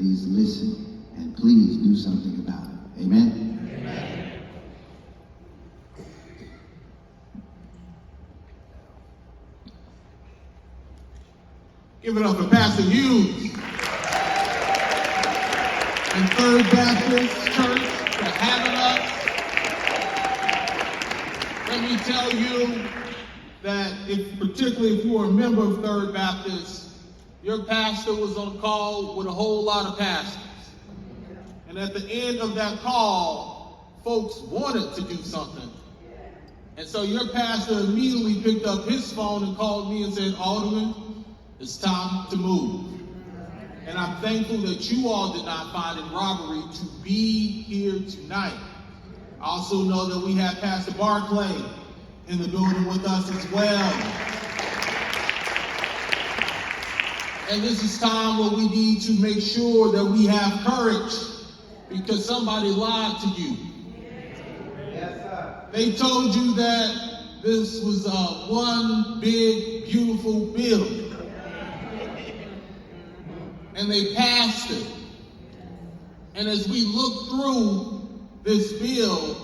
Please listen and please do something about it. Amen? Amen. Give it up for Pastor Hughes and Third Baptist Church for having us. Let me tell you that particularly if you are a member of Third Baptist, your pastor was on call with a whole lot of pastors. And at the end of that call, folks wanted to do something. And so your pastor immediately picked up his phone and called me and said, Alderman, it's time to move. And I'm thankful that you all did not find it robbery to be here tonight. I also know that we have Pastor Barclay in the building with us as well. And this is time where we need to make sure that we have courage because somebody lied to you. Yes, sir. They told you that this was one big, beautiful bill. And they passed it. And as we look through this bill,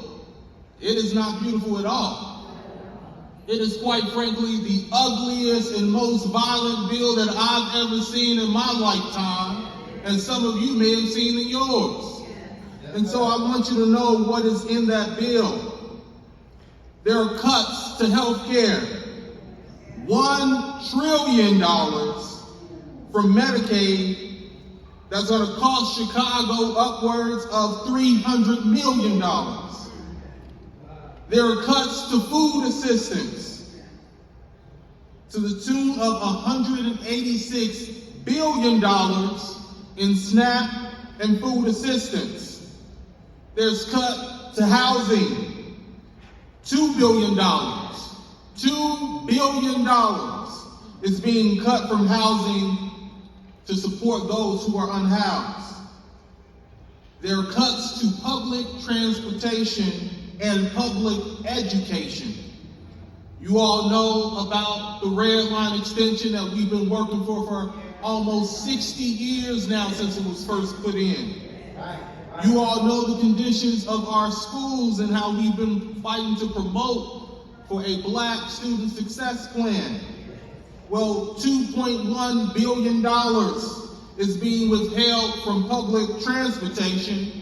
it is not beautiful at all. It is quite frankly the ugliest and most violent bill that I've ever seen in my lifetime, and some of you may have seen in yours. And so I want you to know what is in that bill. There are cuts to health care. $1 trillion from Medicaid that's going to cost Chicago upwards of $300 million. There are cuts to food assistance to the tune of $186 billion in SNAP and food assistance. There's cut to housing, $2 billion. $2 billion is being cut from housing to support those who are unhoused. There are cuts to public transportation and public education. You all know about the red line extension that we've been working for almost 60 years now since it was first put in. You all know the conditions of our schools and how we've been fighting to promote for a Black student success plan. Well, $2.1 billion is being withheld from public transportation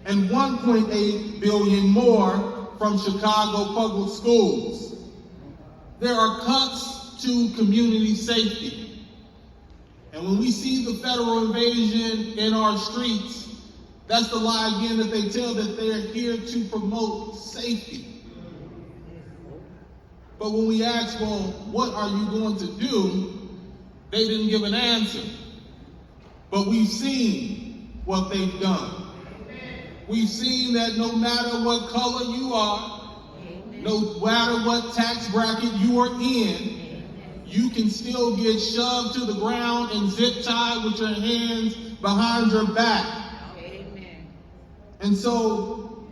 and $1.8 billion more from Chicago public schools. There are cuts to community safety. And when we see the federal invasion in our streets, that's the lie again that they tell that they're here to promote safety. But when we ask, well, what are you going to do? They didn't give an answer. But we've seen what they've done. We've seen that no matter what color you are, no matter what tax bracket you are in, you can still get shoved to the ground and zip tied with your hands behind your back. And so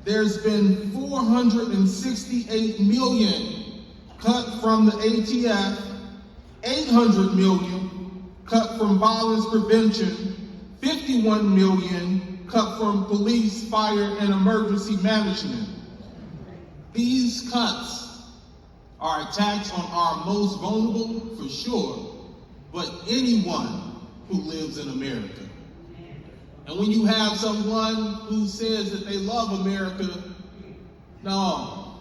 there's been $468 million cut from the ATF, $800 million cut from violence prevention, $51 million cut from police, fire, and emergency management. These cuts are attacks on our most vulnerable, for sure, but anyone who lives in America. And when you have someone who says that they love America, no,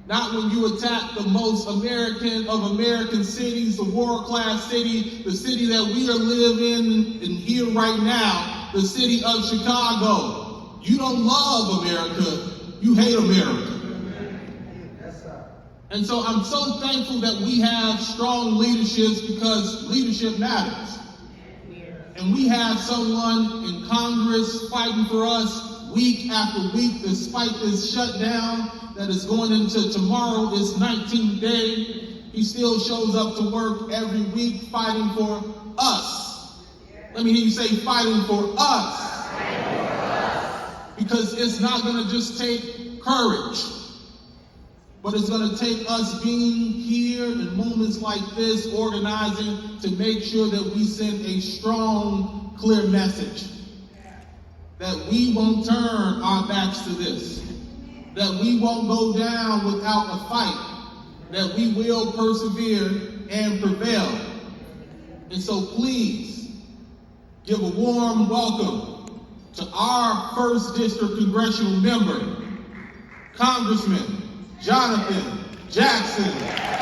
not when you attack the most American of American cities, the world-class city, the city that we are living in here right now, the city of Chicago. You don't love America, you hate America. And so I'm so thankful that we have strong leaderships because leadership matters. And we have someone in Congress fighting for us week after week, despite this shutdown that is going into tomorrow, this 19th day. He still shows up to work every week fighting for us. Let me hear you say fighting for us. Because it's not going to just take courage. But it's going to take us being here in moments like this, organizing to make sure that we send a strong, clear message. That we won't turn our backs to this. That we won't go down without a fight. That we will persevere and prevail. And so please, give a warm welcome to our 1st District Congressional member, Congressman Jonathan Jackson.